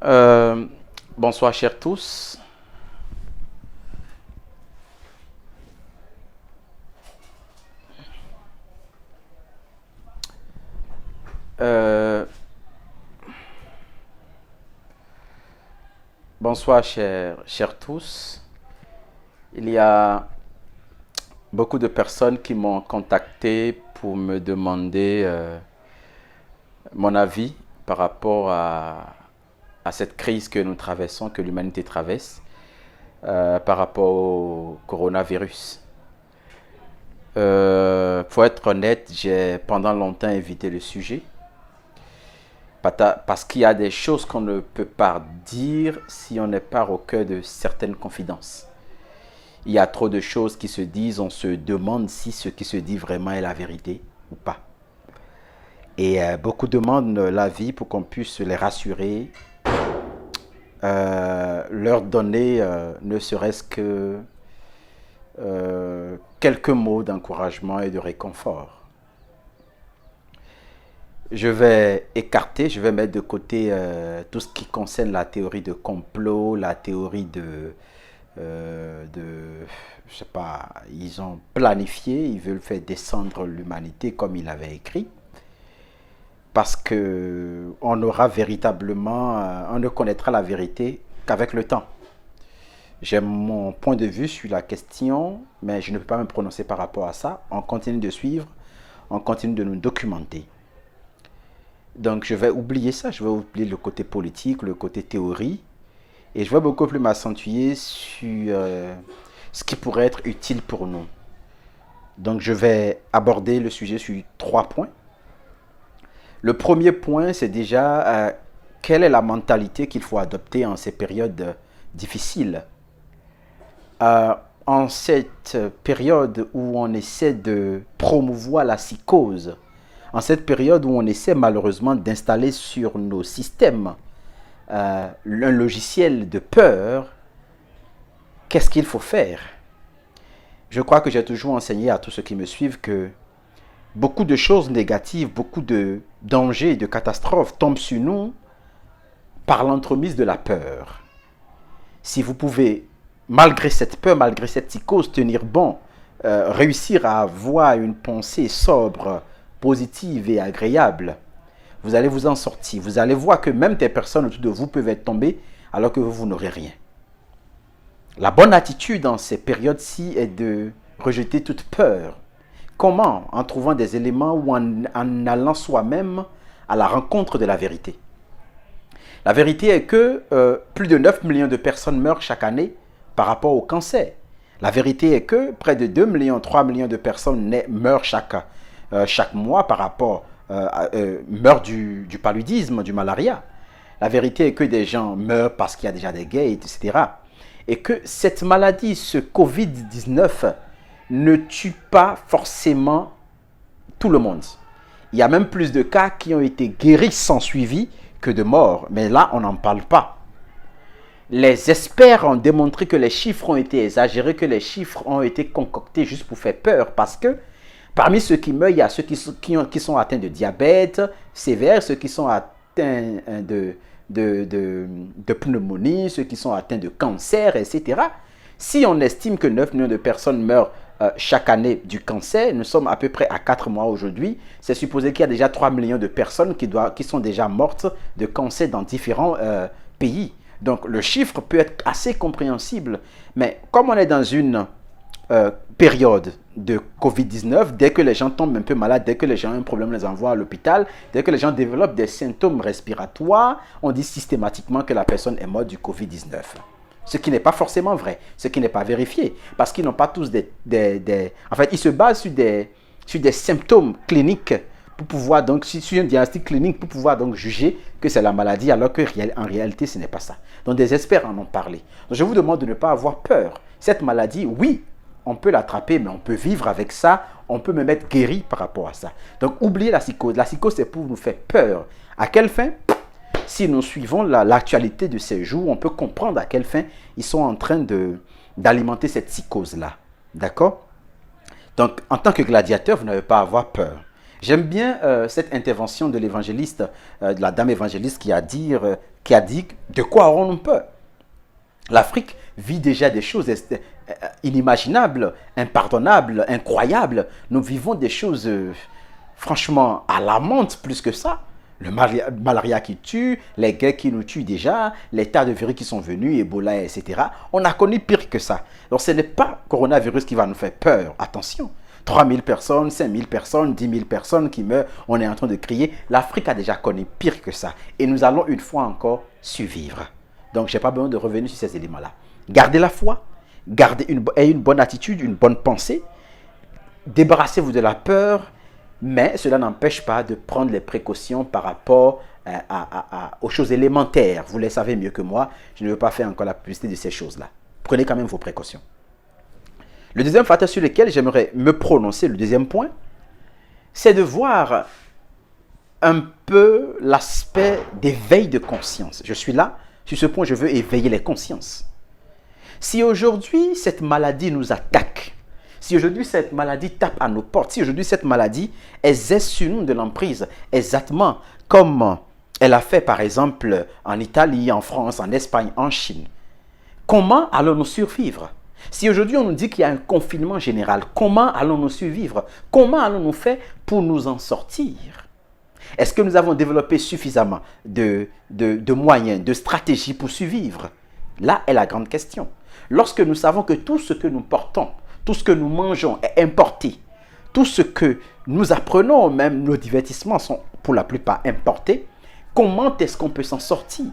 Euh, Bonsoir, chers tous. Euh, Bonsoir, chers tous. Il y a beaucoup de personnes qui m'ont contacté pour me demander mon avis par rapport à cette crise que nous traversons, que l'humanité traverse, par rapport au coronavirus. Pour être honnête, j'ai pendant longtemps évité le sujet parce qu'il y a des choses qu'on ne peut pas dire si on n'est pas au cœur de certaines confidences. Il y a trop de choses qui se disent, on se demande si ce qui se dit vraiment est la vérité ou pas. Et beaucoup demandent l'avis pour qu'on puisse les rassurer, leur donner ne serait-ce que quelques mots d'encouragement et de réconfort. Je vais écarter, je vais mettre de côté tout ce qui concerne la théorie de complot, la théorie je sais pas, ils ont planifié, ils veulent faire descendre l'humanité comme il avait écrit, parce que on aura véritablement, on ne connaîtra la vérité qu'avec le temps. J'ai mon point de vue sur la question, mais je ne peux pas me prononcer par rapport à ça. On continue de suivre, on continue de nous documenter. Donc je vais oublier ça, je vais oublier le côté politique, le côté théorie, et je vais beaucoup plus m'accentuer sur ce qui pourrait être utile pour nous. Donc je vais aborder le sujet sur 3 points. Le premier point, c'est déjà quelle est la mentalité qu'il faut adopter en ces périodes difficiles. En cette période où on essaie de promouvoir la psychose, en cette période où on essaie malheureusement d'installer sur nos systèmes un logiciel de peur, qu'est-ce qu'il faut faire? Je crois que j'ai toujours enseigné à tous ceux qui me suivent que beaucoup de choses négatives, beaucoup de dangers et de catastrophes tombent sur nous par l'entremise de la peur. Si vous pouvez, malgré cette peur, malgré cette psychose, tenir bon, réussir à avoir une pensée sobre, positive et agréable, vous allez vous en sortir. Vous allez voir que même des personnes autour de vous peuvent être tombées alors que vous n'aurez rien. La bonne attitude dans ces périodes-ci est de rejeter toute peur. Comment? En trouvant des éléments ou en allant soi-même à la rencontre de la vérité. La vérité est que plus de 9 millions de personnes meurent chaque année par rapport au cancer. La vérité est que près de 2 millions, 3 millions de personnes meurent chaque mois par rapport meurent du paludisme, du malaria. La vérité est que des gens meurent parce qu'il y a déjà des guerres, etc. Et que cette maladie, ce Covid-19, ne tue pas forcément tout le monde. Il y a même plus de cas qui ont été guéris sans suivi que de morts. Mais là, on n'en parle pas. Les experts ont démontré que les chiffres ont été exagérés, que les chiffres ont été concoctés juste pour faire peur. Parce que parmi ceux qui meurent, il y a ceux qui sont atteints de diabète sévère, ceux qui sont atteints de pneumonie, ceux qui sont atteints de cancer, etc. Si on estime que 9 millions de personnes meurent chaque année du cancer, nous sommes à peu près à 4 mois aujourd'hui, c'est supposé qu'il y a déjà 3 millions de personnes qui sont déjà mortes de cancer dans différents pays. Donc le chiffre peut être assez compréhensible, mais comme on est dans une période de Covid-19, dès que les gens tombent un peu malades, dès que les gens ont un problème, on les envoie à l'hôpital, dès que les gens développent des symptômes respiratoires, on dit systématiquement que la personne est morte du Covid-19. Ce qui n'est pas forcément vrai, ce qui n'est pas vérifié, parce qu'ils n'ont pas tous En fait, ils se basent sur des symptômes cliniques pour pouvoir donc, sur un diagnostic clinique, pour pouvoir donc juger que c'est la maladie, alors qu'en réalité, ce n'est pas ça. Donc, des experts en ont parlé. Donc, je vous demande de ne pas avoir peur. Cette maladie, oui, on peut l'attraper, mais on peut vivre avec ça, on peut même être guéri par rapport à ça. Donc, oubliez la psychose. La psychose, c'est pour nous faire peur. À quelle fin? Si nous suivons l'actualité de ces jours, on peut comprendre à quelle fin ils sont en train d'alimenter cette psychose-là. D'accord? Donc, en tant que gladiateur, vous n'avez pas à avoir peur. J'aime bien cette intervention de l'évangéliste, de la dame évangéliste qui a dit de quoi aurons-nous peur. L'Afrique vit déjà des choses inimaginables, impardonnables, incroyables. Nous vivons des choses franchement alarmantes plus que ça. Le malaria qui tue, les guerres qui nous tuent déjà, les tas de virus qui sont venus, Ebola, etc. On a connu pire que ça. Donc ce n'est pas le coronavirus qui va nous faire peur. Attention, 3000 personnes, 5000 personnes, 10 000 personnes qui meurent, on est en train de crier. L'Afrique a déjà connu pire que ça. Et nous allons une fois encore survivre. Donc je n'ai pas besoin de revenir sur ces éléments-là. Gardez la foi, ayez une bonne attitude, une bonne pensée. Débarrassez-vous de la peur. Mais cela n'empêche pas de prendre les précautions par rapport aux choses élémentaires. Vous les savez mieux que moi. Je ne veux pas faire encore la publicité de ces choses-là. Prenez quand même vos précautions. Le deuxième facteur sur lequel j'aimerais me prononcer, le deuxième point, c'est de voir un peu l'aspect d'éveil de conscience. Je suis là, sur ce point, je veux éveiller les consciences. Si aujourd'hui, cette maladie nous attaque, si aujourd'hui cette maladie tape à nos portes, si aujourd'hui cette maladie exerce sur nous de l'emprise, exactement comme elle a fait par exemple en Italie, en France, en Espagne, en Chine, comment allons-nous survivre? Si aujourd'hui on nous dit qu'il y a un confinement général, comment allons-nous survivre? Comment allons-nous faire pour nous en sortir? Est-ce que nous avons développé suffisamment de moyens, de stratégies pour survivre? Là est la grande question. Lorsque nous savons que tout ce que nous portons, tout ce que nous mangeons est importé. Tout ce que nous apprenons, même nos divertissements sont pour la plupart importés. Comment est-ce qu'on peut s'en sortir?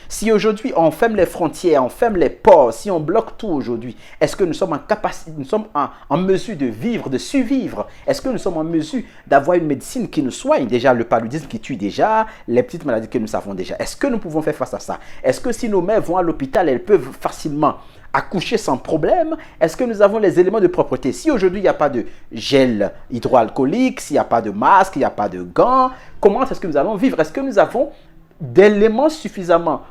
Si aujourd'hui on ferme les frontières, on ferme les ports, si on bloque tout aujourd'hui, est-ce que nous sommes en capacité, nous sommes en mesure de vivre, de survivre? Est-ce que nous sommes en mesure d'avoir une médecine qui nous soigne? Déjà le paludisme qui tue déjà, les petites maladies que nous savons déjà. Est-ce que nous pouvons faire face à ça? Est-ce que si nos mères vont à l'hôpital, elles peuvent facilement accoucher sans problème? Est-ce que nous avons les éléments de propreté? Si aujourd'hui il n'y a pas de gel hydroalcoolique, s'il n'y a pas de masque, il n'y a pas de gants, comment est-ce que nous allons vivre? Est-ce que nous avons d'éléments suffisamment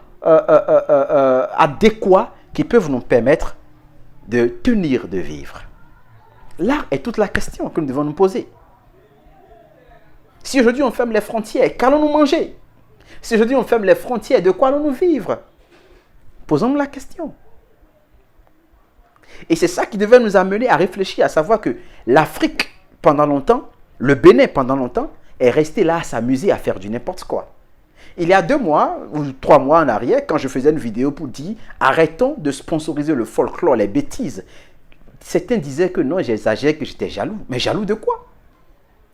adéquats qui peuvent nous permettre de tenir, de vivre? Là est toute la question que nous devons nous poser. Si aujourd'hui on ferme les frontières, qu'allons-nous manger? Si aujourd'hui on ferme les frontières, de quoi allons-nous vivre? Posons-nous la question. Et c'est ça qui devait nous amener à réfléchir, à savoir que l'Afrique, pendant longtemps, le Bénin, pendant longtemps, est resté là à s'amuser, à faire du n'importe quoi. Il y a 2 mois ou 3 mois en arrière, quand je faisais une vidéo pour dire « Arrêtons de sponsoriser le folklore, les bêtises », certains disaient que non, j'exagérais, que j'étais jaloux. Mais jaloux de quoi?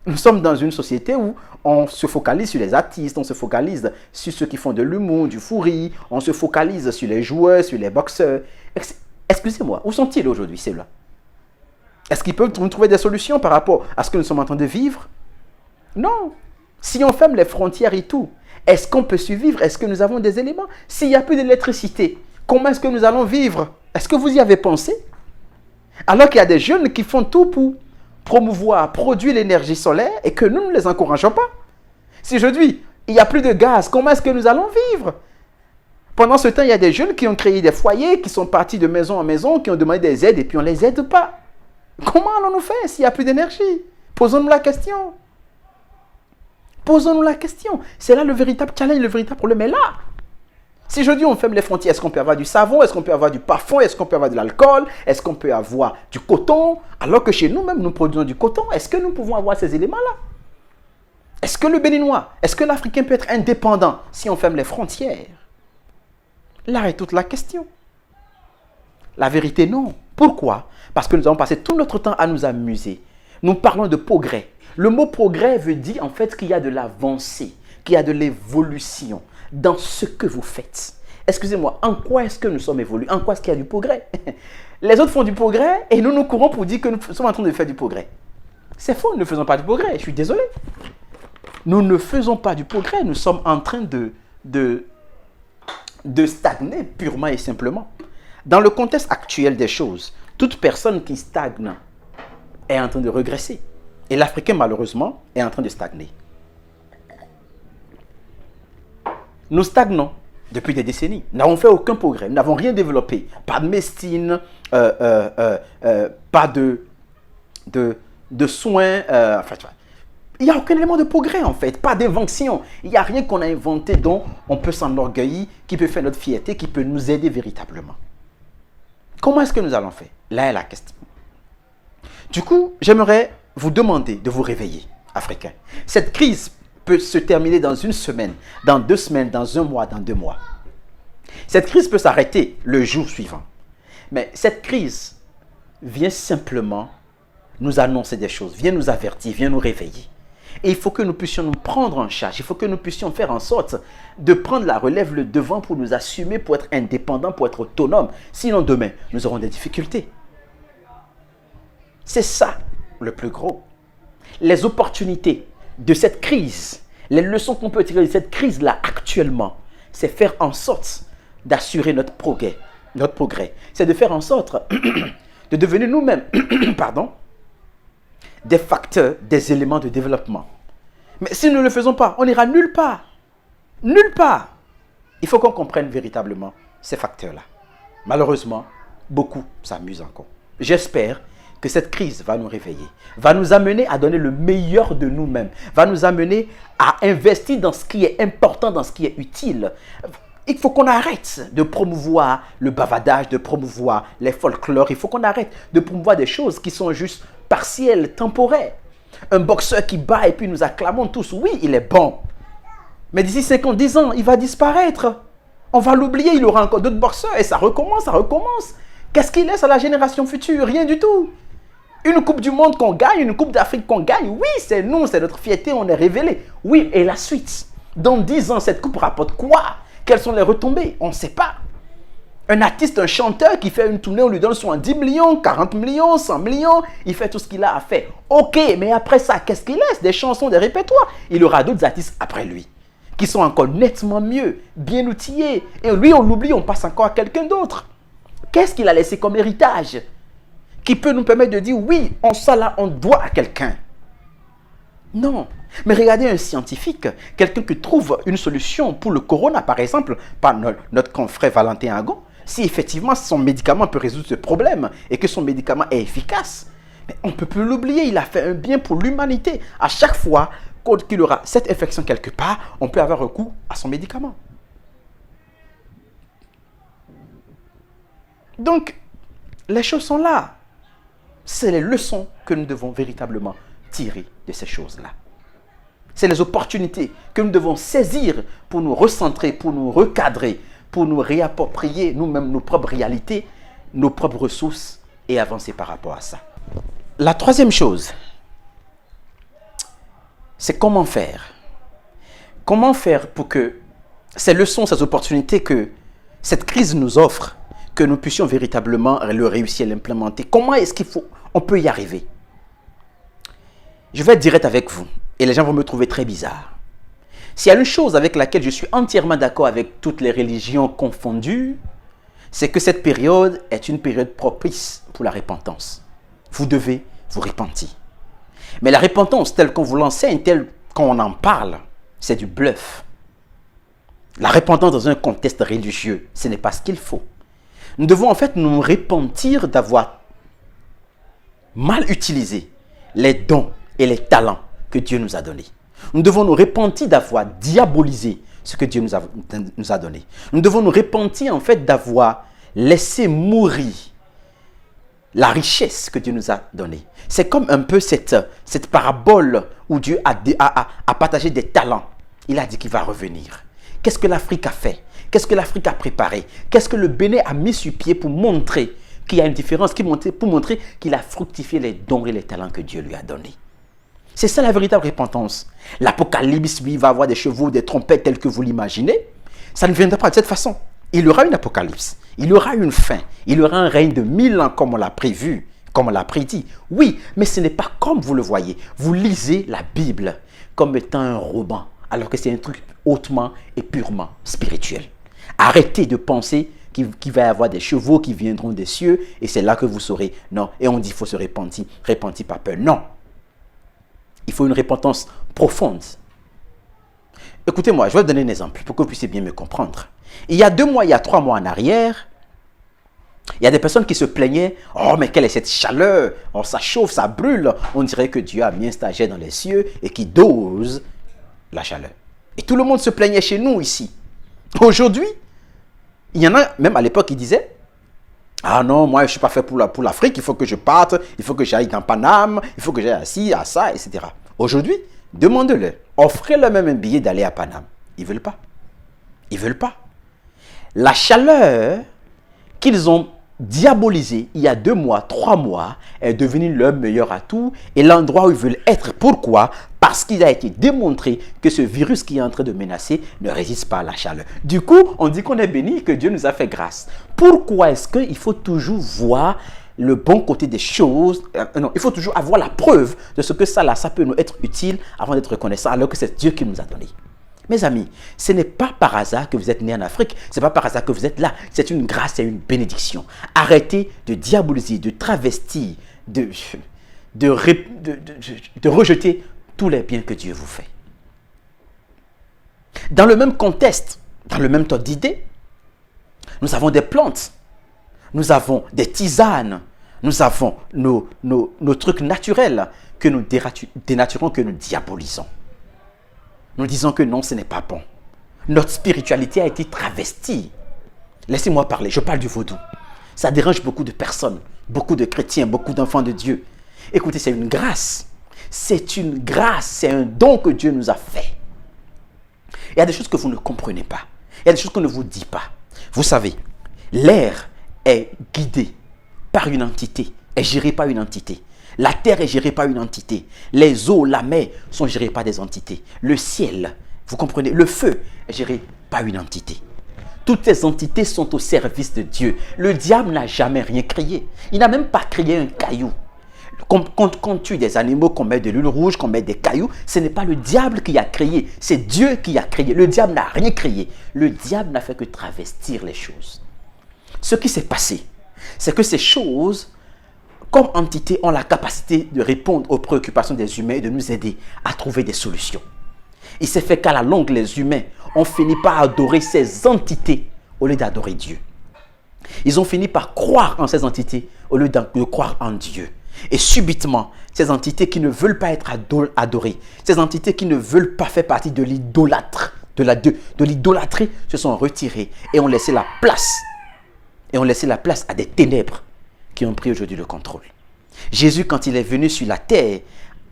Nous sommes dans une société où on se focalise sur les artistes, on se focalise sur ceux qui font de l'humour, du fou rire, on se focalise sur les joueurs, sur les boxeurs. Excusez-moi, où sont-ils aujourd'hui, ceux-là? Est-ce qu'ils peuvent trouver des solutions par rapport à ce que nous sommes en train de vivre? Non. Si on ferme les frontières et tout, est-ce qu'on peut survivre? Est-ce que nous avons des éléments? S'il n'y a plus d'électricité, comment est-ce que nous allons vivre? Est-ce que vous y avez pensé? Alors qu'il y a des jeunes qui font tout pour promouvoir, produire l'énergie solaire et que nous ne les encourageons pas. Si aujourd'hui, il n'y a plus de gaz, comment est-ce que nous allons vivre? Pendant ce temps, il y a des jeunes qui ont créé des foyers, qui sont partis de maison en maison, qui ont demandé des aides et puis on ne les aide pas. Comment allons-nous faire s'il n'y a plus d'énergie? Posons-nous la question. Posons-nous la question. C'est là le véritable challenge, le véritable problème est là. Si je dis on ferme les frontières, est-ce qu'on peut avoir du savon? Est-ce qu'on peut avoir du parfum? Est-ce qu'on peut avoir de l'alcool? Est-ce qu'on peut avoir du coton? Alors que chez nous-mêmes, nous produisons du coton. Est-ce que nous pouvons avoir ces éléments-là? Est-ce que le Béninois, est-ce que l'Africain peut être indépendant si on ferme les frontières? Là est toute la question. La vérité, non. Pourquoi? Parce que nous avons passé tout notre temps à nous amuser. Nous parlons de progrès. Le mot progrès veut dire en fait qu'il y a de l'avancée, qu'il y a de l'évolution dans ce que vous faites. Excusez-moi, en quoi est-ce que nous sommes évolués? En quoi est-ce qu'il y a du progrès? Les autres font du progrès et nous nous courons pour dire que nous sommes en train de faire du progrès. C'est faux, nous ne faisons pas du progrès, je suis désolé. Nous ne faisons pas du progrès, nous sommes en train de stagner purement et simplement. Dans le contexte actuel des choses, toute personne qui stagne est en train de regresser. Et l'Africain, malheureusement, est en train de stagner. Nous stagnons depuis des décennies. Nous n'avons fait aucun progrès. Nous n'avons rien développé. Pas de médecine, pas de soins. Il n'y a aucun élément de progrès en fait, pas d'invention. Il n'y a rien qu'on a inventé dont on peut s'enorgueillir, qui peut faire notre fierté, qui peut nous aider véritablement. Comment est-ce que nous allons faire? Là est la question. Du coup, j'aimerais vous demander de vous réveiller, Africains. Cette crise peut se terminer dans une semaine, dans 2 semaines, dans 1 mois, dans 2 mois. Cette crise peut s'arrêter le jour suivant. Mais cette crise vient simplement nous annoncer des choses, vient nous avertir, vient nous réveiller. Et il faut que nous puissions nous prendre en charge, il faut que nous puissions faire en sorte de prendre la relève, le devant pour nous assumer, pour être indépendants, pour être autonomes. Sinon demain, nous aurons des difficultés. C'est ça le plus gros. Les opportunités de cette crise, les leçons qu'on peut tirer de cette crise-là actuellement, c'est faire en sorte d'assurer notre progrès. Notre progrès, c'est de faire en sorte de devenir nous-mêmes, pardon, des facteurs, des éléments de développement. Mais si nous ne le faisons pas, on n'ira nulle part. Nulle part. Il faut qu'on comprenne véritablement ces facteurs-là. Malheureusement, beaucoup s'amusent encore. J'espère que cette crise va nous réveiller, va nous amener à donner le meilleur de nous-mêmes, va nous amener à investir dans ce qui est important, dans ce qui est utile. Il faut qu'on arrête de promouvoir le bavardage, de promouvoir les folklores. Il faut qu'on arrête de promouvoir des choses qui sont juste partielles, temporaires. Un boxeur qui bat et puis nous acclamons tous, oui, il est bon. Mais d'ici 5 ans, 10 ans, il va disparaître. On va l'oublier, il aura encore d'autres boxeurs et ça recommence, ça recommence. Qu'est-ce qu'il laisse à la génération future? Rien du tout. Une coupe du monde qu'on gagne, une coupe d'Afrique qu'on gagne, oui, c'est nous, c'est notre fierté, on est révélé. Oui, et la suite? Dans 10 ans, cette coupe rapporte quoi? Quelles sont les retombées? On ne sait pas. Un artiste, un chanteur qui fait une tournée, on lui donne soit 10 millions, 40 millions, 100 millions, il fait tout ce qu'il a à faire. Ok, mais après ça, qu'est-ce qu'il laisse? Des chansons, des répertoires. Il aura d'autres artistes après lui, qui sont encore nettement mieux, bien outillés. Et lui, on l'oublie, on passe encore à quelqu'un d'autre. Qu'est-ce qu'il a laissé comme héritage qui peut nous permettre de dire, oui, ça là, on doit à quelqu'un? Non. Mais regardez un scientifique, quelqu'un qui trouve une solution pour le corona, par exemple, par notre confrère Valentin Agon, si effectivement son médicament peut résoudre ce problème et que son médicament est efficace, mais on ne peut plus l'oublier, il a fait un bien pour l'humanité. À chaque fois qu'il aura cette infection quelque part, on peut avoir recours à son médicament. Donc, les choses sont là. C'est les leçons que nous devons véritablement tirer de ces choses-là. C'est les opportunités que nous devons saisir pour nous recentrer, pour nous recadrer, pour nous réapproprier nous-mêmes nos propres réalités, nos propres ressources et avancer par rapport à ça. La troisième chose, c'est comment faire. Comment faire pour que ces leçons, ces opportunités que cette crise nous offre, que nous puissions véritablement le réussir à l'implémenter. Comment est-ce on peut y arriver? Je vais être direct avec vous et les gens vont me trouver très bizarre. S'il y a une chose avec laquelle je suis entièrement d'accord avec toutes les religions confondues, c'est que cette période est une période propice pour la repentance. Vous devez vous repentir. Mais la repentance telle qu'on vous l'enseigne, telle qu'on en parle, c'est du bluff. La repentance dans un contexte religieux, ce n'est pas ce qu'il faut. Nous devons en fait nous repentir d'avoir mal utilisé les dons et les talents que Dieu nous a donnés. Nous devons nous repentir d'avoir diabolisé ce que Dieu nous a donné. Nous devons nous repentir en fait d'avoir laissé mourir la richesse que Dieu nous a donnée. C'est comme un peu cette parabole où Dieu a partagé des talents. Il a dit qu'il va revenir. Qu'est-ce que l'Afrique a fait? Qu'est-ce que l'Afrique a préparé? Qu'est-ce que le Bénin a mis sur pied pour montrer qu'il y a une différence, pour montrer qu'il a fructifié les dons et les talents que Dieu lui a donnés? C'est ça la véritable repentance. L'Apocalypse, lui, va avoir des chevaux, des trompettes telles que vous l'imaginez. Ça ne viendra pas de cette façon. Il y aura une apocalypse. Il y aura une fin. Il y aura un règne de 1000 ans comme on l'a prévu, comme on l'a prédit. Oui, mais ce n'est pas comme vous le voyez. Vous lisez la Bible comme étant un roman, alors que c'est un truc hautement et purement spirituel. Arrêtez de penser qu'il va y avoir des chevaux qui viendront des cieux et c'est là que vous saurez. Non. Et on dit qu'il faut se repentir. Repentir par peur. Non. Il faut une repentance profonde. Écoutez-moi, je vais vous donner un exemple pour que vous puissiez bien me comprendre. Il y a 2 mois, il y a 3 mois en arrière, Il y a des personnes qui se plaignaient, oh mais quelle est cette chaleur, oh, ça chauffe, ça brûle. On dirait que Dieu a mis un stagiaire dans les cieux et qui dose la chaleur. Et tout le monde se plaignait chez nous ici. Aujourd'hui, il y en a, même à l'époque, qui disaient, ah non, moi je ne suis pas fait pour l'Afrique, il faut que je parte, il faut que j'aille dans Paname, il faut que j'aille assis à ça, etc. Aujourd'hui, demandez-leur, offrez-leur même un billet d'aller à Paname. Ils ne veulent pas. Ils ne veulent pas. La chaleur qu'ils ont diabolisée il y a 2 mois, 3 mois, est devenue leur meilleur atout et l'endroit où ils veulent être. Pourquoi? Parce qu'il a été démontré que ce virus qui est en train de menacer ne résiste pas à la chaleur. Du coup, on dit qu'on est béni, que Dieu nous a fait grâce. Pourquoi est-ce qu'il faut toujours voir le bon côté des choses? Non, il faut toujours avoir la preuve de ce que ça peut nous être utile avant d'être reconnaissant, alors que c'est Dieu qui nous a donné. Mes amis, ce n'est pas par hasard que vous êtes nés en Afrique, ce n'est pas par hasard que vous êtes là. C'est une grâce et une bénédiction. Arrêtez de diaboliser, de travestir, de rejeter tous les biens que Dieu vous fait. Dans le même contexte, dans le même temps d'idées, nous avons des plantes, nous avons des tisanes, nous avons nos trucs naturels que nous dénaturons, que nous diabolisons. Nous disons que non, ce n'est pas bon. Notre spiritualité a été travestie. Laissez-moi parler, je parle du vaudou. Ça dérange beaucoup de personnes, beaucoup de chrétiens, beaucoup d'enfants de Dieu. Écoutez, c'est une grâce. C'est une grâce, c'est un don que Dieu nous a fait. Il y a des choses que vous ne comprenez pas. Il y a des choses qu'on ne vous dit pas. Vous savez, l'air est guidé par une entité, est géré par une entité. La terre est gérée par une entité. Les eaux, la mer sont gérées par des entités. Le ciel, vous comprenez, le feu est géré par une entité. Toutes ces entités sont au service de Dieu. Le diable n'a jamais rien créé. Il n'a même pas créé un caillou. Quand on tue des animaux, qu'on met de l'huile rouge, qu'on met des cailloux, ce n'est pas le diable qui a créé, c'est Dieu qui a créé. Le diable n'a rien créé. Le diable n'a fait que travestir les choses. Ce qui s'est passé, c'est que ces choses, comme entité, ont la capacité de répondre aux préoccupations des humains et de nous aider à trouver des solutions. Il s'est fait qu'à la longue, les humains ont fini par adorer ces entités au lieu d'adorer Dieu. Ils ont fini par croire en ces entités au lieu de croire en Dieu. Et subitement, ces entités qui ne veulent pas être adorées, ces entités qui ne veulent pas faire partie de l'idolâtrie, se sont retirées et ont laissé la place. À des ténèbres qui ont pris aujourd'hui le contrôle. Jésus, quand il est venu sur la terre,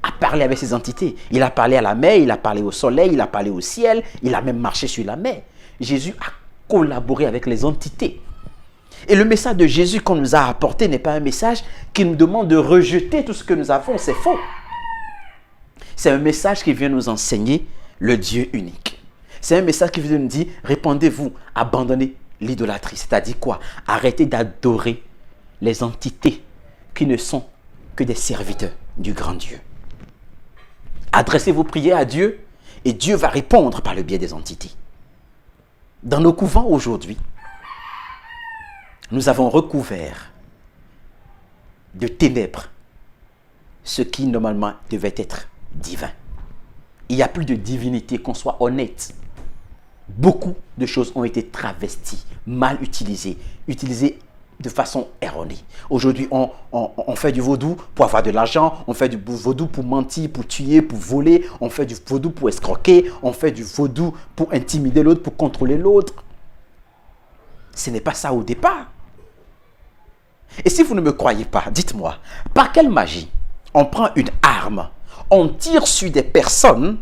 a parlé avec ces entités. Il a parlé à la mer, il a parlé au soleil, il a parlé au ciel, il a même marché sur la mer. Jésus a collaboré avec les entités. Et le message de Jésus qu'on nous a apporté n'est pas un message qui nous demande de rejeter tout ce que nous avons, c'est faux. C'est un message qui vient nous enseigner le Dieu unique. C'est un message qui vient nous dire, répandez-vous, abandonnez l'idolâtrie. C'est-à-dire quoi? Arrêtez d'adorer les entités qui ne sont que des serviteurs du grand Dieu. Adressez vos prières à Dieu et Dieu va répondre par le biais des entités. Dans nos couvents aujourd'hui, nous avons recouvert de ténèbres ce qui normalement devait être divin. Il n'y a plus de divinité, qu'on soit honnête. Beaucoup de choses ont été travesties, mal utilisées de façon erronée. Aujourd'hui, on fait du vaudou pour avoir de l'argent, on fait du vaudou pour mentir, pour tuer, pour voler, on fait du vaudou pour escroquer, on fait du vaudou pour intimider l'autre, pour contrôler l'autre. Ce n'est pas ça au départ. Et si vous ne me croyez pas, dites-moi, par quelle magie on prend une arme, on tire sur des personnes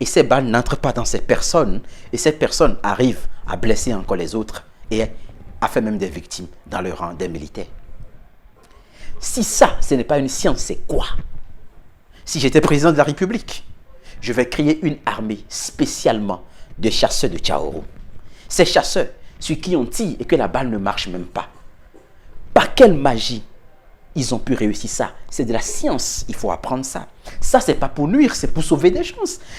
et ces balles n'entrent pas dans ces personnes et ces personnes arrivent à blesser encore les autres et à faire même des victimes dans le rang des militaires. Si ça, ce n'est pas une science, c'est quoi? Si j'étais président de la République, je vais créer une armée spécialement de chasseurs de Tchaoro. Ces chasseurs sur qui on tire et que la balle ne marche même pas. Par quelle magie ils ont pu réussir ça? C'est de la science, il faut apprendre ça. Ça, c'est pas pour nuire, c'est pour sauver des gens.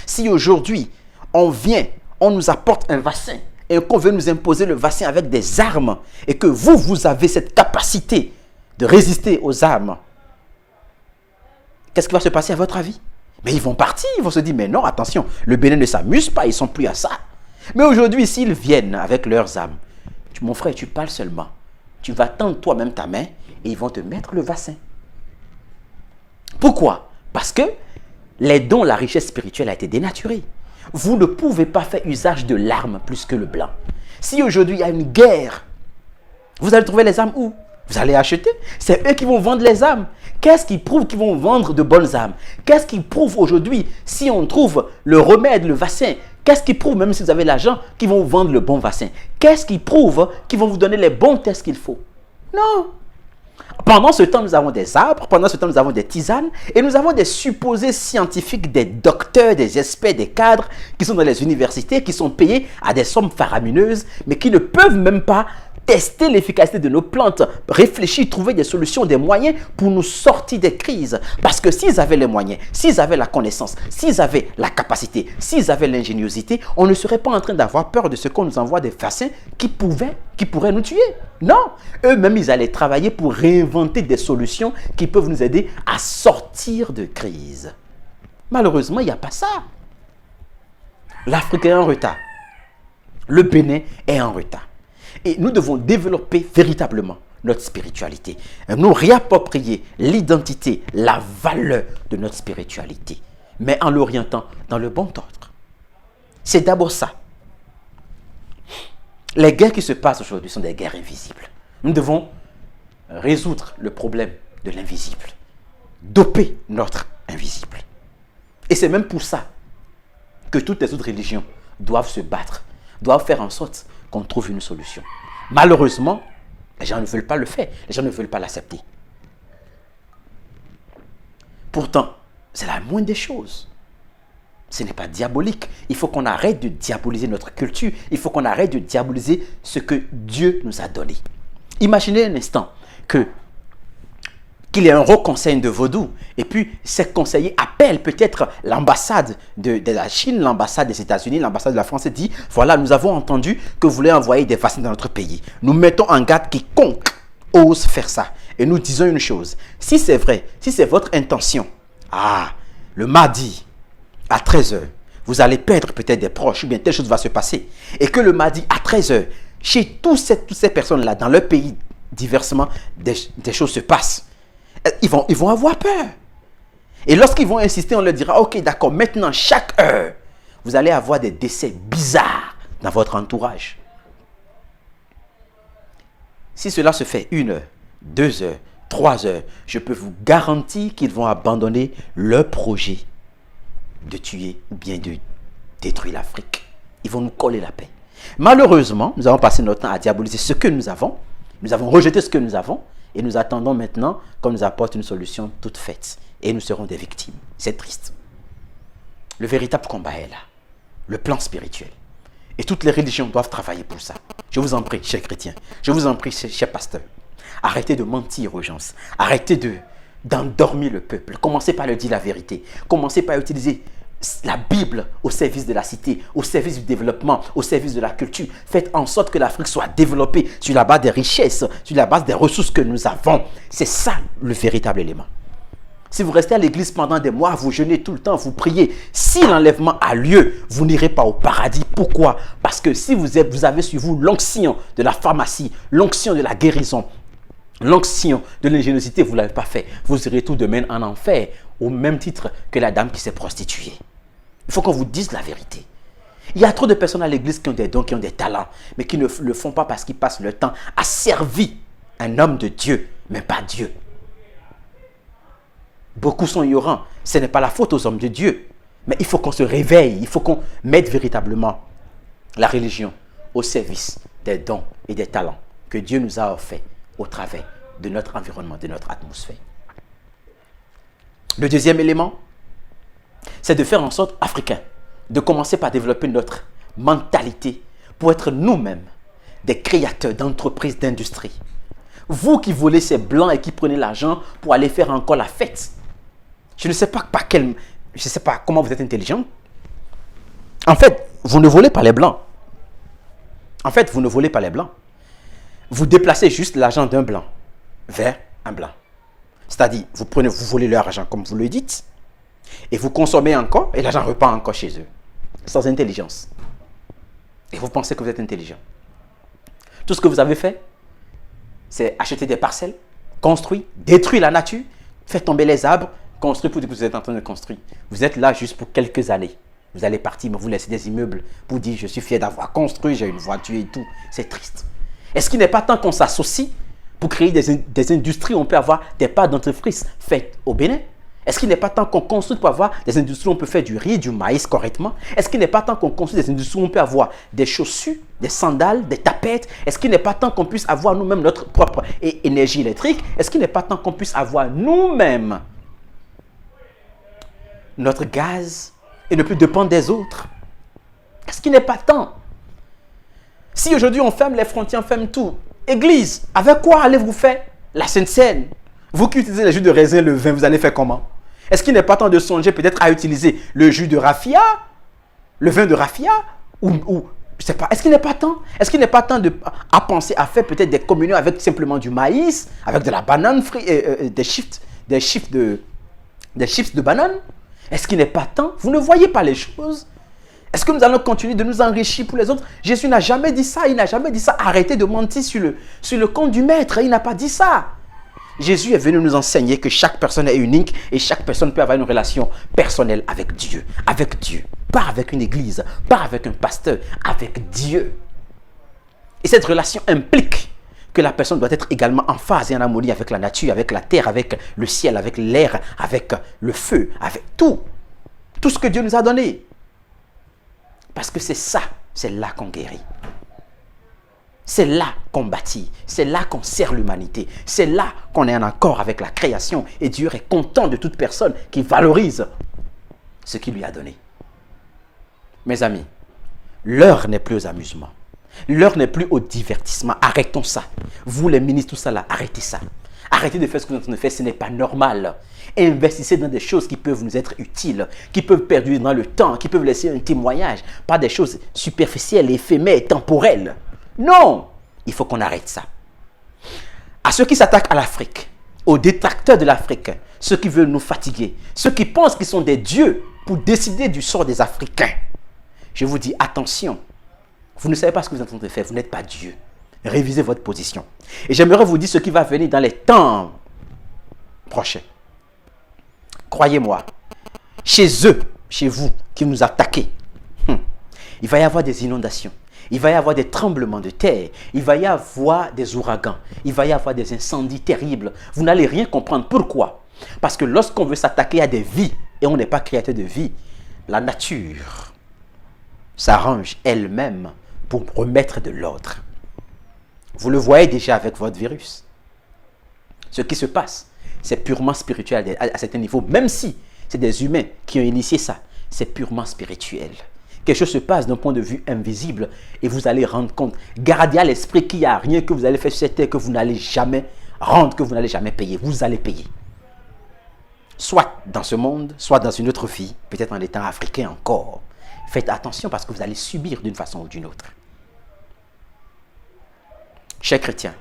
Si aujourd'hui, on vient, on nous apporte un vaccin et qu'on veut nous imposer le vaccin avec des armes et que vous avez cette capacité de résister aux armes, qu'est-ce qui va se passer à votre avis? Mais ils vont partir, ils vont se dire, mais non, attention, le Bénin ne s'amuse pas, ils ne sont plus à ça. Mais aujourd'hui, s'ils viennent avec leurs armes, mon frère, tu parles seulement tu vas tendre toi-même ta main et ils vont te mettre le vaccin. Pourquoi? Parce que les dons, la richesse spirituelle a été dénaturée. Vous ne pouvez pas faire usage de l'arme plus que le blanc. Si aujourd'hui il y a une guerre, vous allez trouver les armes où? Vous allez acheter. C'est eux qui vont vendre les armes. Qu'est-ce qui prouve qu'ils vont vendre de bonnes armes? Qu'est-ce qui prouve aujourd'hui, si on trouve le remède, le vaccin, qu'est-ce qui prouve, même si vous avez l'argent, qu'ils vont vendre le bon vaccin? Qu'est-ce qui prouve qu'ils vont vous donner les bons tests qu'il faut? Non. Pendant ce temps, nous avons des arbres, pendant ce temps, nous avons des tisanes et nous avons des supposés scientifiques, des docteurs, des experts, des cadres qui sont dans les universités, qui sont payés à des sommes faramineuses, mais qui ne peuvent même pas tester l'efficacité de nos plantes, réfléchir, trouver des solutions, des moyens pour nous sortir des crises. Parce que s'ils avaient les moyens, s'ils avaient la connaissance, s'ils avaient la capacité, s'ils avaient l'ingéniosité, on ne serait pas en train d'avoir peur de ce qu'on nous envoie des vaccins qui pourraient nous tuer. Non, eux-mêmes, ils allaient travailler pour réinventer des solutions qui peuvent nous aider à sortir de crise. Malheureusement, il n'y a pas ça. L'Afrique est en retard. Le Bénin est en retard. Et nous devons développer véritablement notre spiritualité. Nous réapproprier l'identité, la valeur de notre spiritualité. Mais en l'orientant dans le bon ordre. C'est d'abord ça. Les guerres qui se passent aujourd'hui sont des guerres invisibles. Nous devons résoudre le problème de l'invisible. Doper notre invisible. Et c'est même pour ça que toutes les autres religions doivent se battre, doivent faire en sorte qu'on trouve une solution. Malheureusement, les gens ne veulent pas le faire. Les gens ne veulent pas l'accepter. Pourtant, c'est la moindre des choses. Ce n'est pas diabolique. Il faut qu'on arrête de diaboliser notre culture. Il faut qu'on arrête de diaboliser ce que Dieu nous a donné. Imaginez un instant qu'il y ait un haut conseil de vaudou et puis ces conseillers appellent peut-être l'ambassade de la Chine, l'ambassade des États-Unis, l'ambassade de la France et dit voilà, nous avons entendu que vous voulez envoyer des vaccins dans notre pays. Nous mettons en garde quiconque ose faire ça. Et nous disons une chose, si c'est vrai, si c'est votre intention, le mardi à 13 h, vous allez perdre peut-être des proches ou bien telle chose va se passer. Et que le mardi à 13 h, chez toutes ces personnes-là, dans leur pays, diversement, des choses se passent. Ils vont avoir peur. Et lorsqu'ils vont insister, on leur dira, ok, d'accord, maintenant, chaque heure, vous allez avoir des décès bizarres dans votre entourage. Si cela se fait 1 heure, 2 heures, 3 heures, je peux vous garantir qu'ils vont abandonner leur projet de tuer ou bien de détruire l'Afrique. Ils vont nous coller la paix. Malheureusement, nous avons passé notre temps à diaboliser ce que nous avons. Nous avons rejeté ce que nous avons. Et nous attendons maintenant qu'on nous apporte une solution toute faite. Et nous serons des victimes. C'est triste. Le véritable combat est là. Le plan spirituel. Et toutes les religions doivent travailler pour ça. Je vous en prie, chers chrétiens. Je vous en prie, chers pasteurs. Arrêtez de mentir aux gens. Arrêtez d'endormir le peuple. Commencez par leur dire la vérité. Commencez par utiliser la Bible au service de la cité, au service du développement, au service de la culture. Faites en sorte que l'Afrique soit développée sur la base des richesses, sur la base des ressources que nous avons. C'est ça le véritable élément. Si vous restez à l'église pendant des mois, vous jeûnez tout le temps, vous priez, si l'enlèvement a lieu, vous n'irez pas au paradis. Pourquoi? Parce que si vous avez sur vous l'onction de la pharmacie, l'onction de la guérison, l'onction de l'ingéniosité, vous ne l'avez pas fait. Vous irez tout de même en enfer, au même titre que la dame qui s'est prostituée. Il faut qu'on vous dise la vérité. Il y a trop de personnes à l'église qui ont des dons, qui ont des talents, mais qui ne le font pas parce qu'ils passent leur temps à servir un homme de Dieu, mais pas Dieu. Beaucoup sont ignorants. Ce n'est pas la faute aux hommes de Dieu. Mais il faut qu'on se réveille. Il faut qu'on mette véritablement la religion au service des dons et des talents que Dieu nous a offerts au travers de notre environnement, de notre atmosphère. Le deuxième élément, c'est de faire en sorte, Africains, de commencer par développer notre mentalité pour être nous-mêmes des créateurs d'entreprises, d'industrie. Vous qui volez ces blancs et qui prenez l'argent pour aller faire encore la fête. Je ne sais pas comment vous êtes intelligent. En fait, vous ne volez pas les blancs. Vous déplacez juste l'argent d'un blanc vers un blanc. C'est-à-dire, vous volez leur argent comme vous le dites, et vous consommez encore, et l'argent repart encore chez eux. Sans intelligence. Et vous pensez que vous êtes intelligent. Tout ce que vous avez fait, C'est acheter des parcelles, construire, détruire la nature, faire tomber les arbres, construire pour dire que vous êtes en train de construire. Vous êtes là juste pour quelques années. Vous allez partir, mais vous laissez des immeubles pour dire je suis fier d'avoir construit, j'ai une voiture et tout. C'est triste. Est-ce qu'il n'est pas temps qu'on s'associe pour créer des industries où on peut avoir des parts d'entreprise faites au Bénin? Est-ce qu'il n'est pas temps qu'on construise pour avoir des industries où on peut faire du riz, du maïs correctement? Est-ce qu'il n'est pas temps qu'on construise des industries où on peut avoir des chaussures, des sandales, des tapettes? Est-ce qu'il n'est pas temps qu'on puisse avoir nous-mêmes notre propre énergie électrique? Est-ce qu'il n'est pas temps qu'on puisse avoir nous-mêmes notre gaz et ne plus dépendre des autres? Est-ce qu'il n'est pas temps? Si aujourd'hui on ferme les frontières, on ferme tout, Église, avec quoi allez-vous faire la Sainte Seine? Vous qui utilisez le jus de raisin, le vin, vous allez faire comment? Est-ce qu'il n'est pas temps de songer peut-être à utiliser le jus de raffia, le vin de raffia, ou je sais pas, est-ce qu'il n'est pas temps? Est-ce qu'il n'est pas temps à penser à faire peut-être des communions avec simplement du maïs, avec de la banane des chips de banane? Est-ce qu'il n'est pas temps? Vous ne voyez pas les choses? Est-ce que nous allons continuer de nous enrichir pour les autres? Jésus n'a jamais dit ça. Il n'a jamais dit ça. Arrêtez de mentir sur le compte du maître. Il n'a pas dit ça. Jésus est venu nous enseigner que chaque personne est unique et chaque personne peut avoir une relation personnelle avec Dieu. Avec Dieu. Pas avec une église, pas avec un pasteur, avec Dieu. Et cette relation implique que la personne doit être également en phase et en harmonie avec la nature, avec la terre, avec le ciel, avec l'air, avec le feu, avec tout. Tout ce que Dieu nous a donné. Parce que c'est ça, c'est là qu'on guérit. C'est là qu'on bâtit. C'est là qu'on sert l'humanité. C'est là qu'on est en accord avec la création. Et Dieu est content de toute personne qui valorise ce qu'il lui a donné. Mes amis, l'heure n'est plus aux amusements. L'heure n'est plus au divertissement. Arrêtons ça. Vous les ministres, tout ça là, arrêtez ça. Arrêtez de faire ce que vous êtes en train de faire, ce n'est pas normal. Investissez dans des choses qui peuvent nous être utiles, qui peuvent perdurer dans le temps, qui peuvent laisser un témoignage, pas des choses superficielles, éphémères, temporelles. Non, il faut qu'on arrête ça. À ceux qui s'attaquent à l'Afrique, aux détracteurs de l'Afrique, ceux qui veulent nous fatiguer, ceux qui pensent qu'ils sont des dieux pour décider du sort des Africains, je vous dis attention, vous ne savez pas ce que vous êtes en train de faire, vous n'êtes pas Dieu. Révisez votre position. Et j'aimerais vous dire ce qui va venir dans les temps prochains. Croyez-moi, chez eux, chez vous, qui nous attaquez, il va y avoir des inondations. Il va y avoir des tremblements de terre. Il va y avoir des ouragans. Il va y avoir des incendies terribles. Vous n'allez rien comprendre. Pourquoi? Parce que lorsqu'on veut s'attaquer à des vies, et on n'est pas créateur de vie, la nature s'arrange elle-même pour remettre de l'ordre. Vous le voyez déjà avec votre virus. Ce qui se passe, c'est purement spirituel à certains niveaux. Même si c'est des humains qui ont initié ça, c'est purement spirituel. Quelque chose se passe d'un point de vue invisible et vous allez rendre compte. Gardez à l'esprit qu'il n'y a rien que vous allez faire sur cette terre que vous n'allez jamais rendre, que vous n'allez jamais payer. Vous allez payer. Soit dans ce monde, soit dans une autre vie, peut-être en étant africain encore. Faites attention parce que vous allez subir d'une façon ou d'une autre. Chers chrétiens,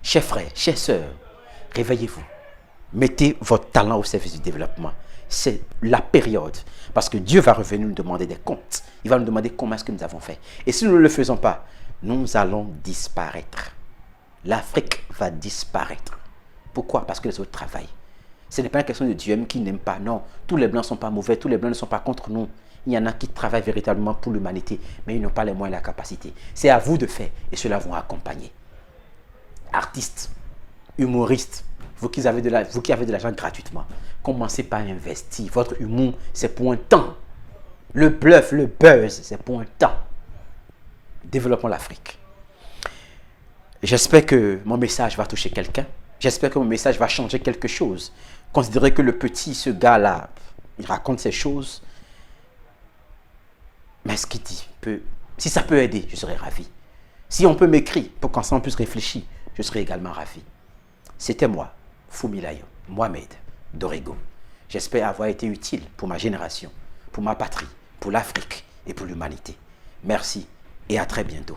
chers frères, chères sœurs, réveillez-vous. Mettez votre talent au service du développement. C'est la période. Parce que Dieu va revenir nous demander des comptes. Il va nous demander comment est-ce que nous avons fait. Et si nous ne le faisons pas, nous allons disparaître. L'Afrique va disparaître. Pourquoi? Parce que les autres travaillent. Ce n'est pas une question de Dieu qui n'aime pas. Non, tous les Blancs ne sont pas mauvais. Tous les Blancs ne sont pas contre nous. Il y en a qui travaillent véritablement pour l'humanité. Mais ils n'ont pas les moyens et la capacité. C'est à vous de faire. Et ceux-là vont accompagner. Artistes, humoristes, vous qui avez de l'argent gratuitement, commencez par investir. Votre humour, c'est pour un temps. Le bluff, le buzz, c'est pour un temps. Développons l'Afrique. J'espère que mon message va toucher quelqu'un. J'espère que mon message va changer quelque chose. Considérez que le petit, ce gars-là, il raconte ces choses. Mais ce qu'il dit, si ça peut aider, je serai ravi. Si on peut m'écrire pour qu'ensemble on puisse réfléchir, je serai également ravi. C'était moi, Fumilayo, Mohamed Dorego. J'espère avoir été utile pour ma génération, pour ma patrie, pour l'Afrique et pour l'humanité. Merci et à très bientôt.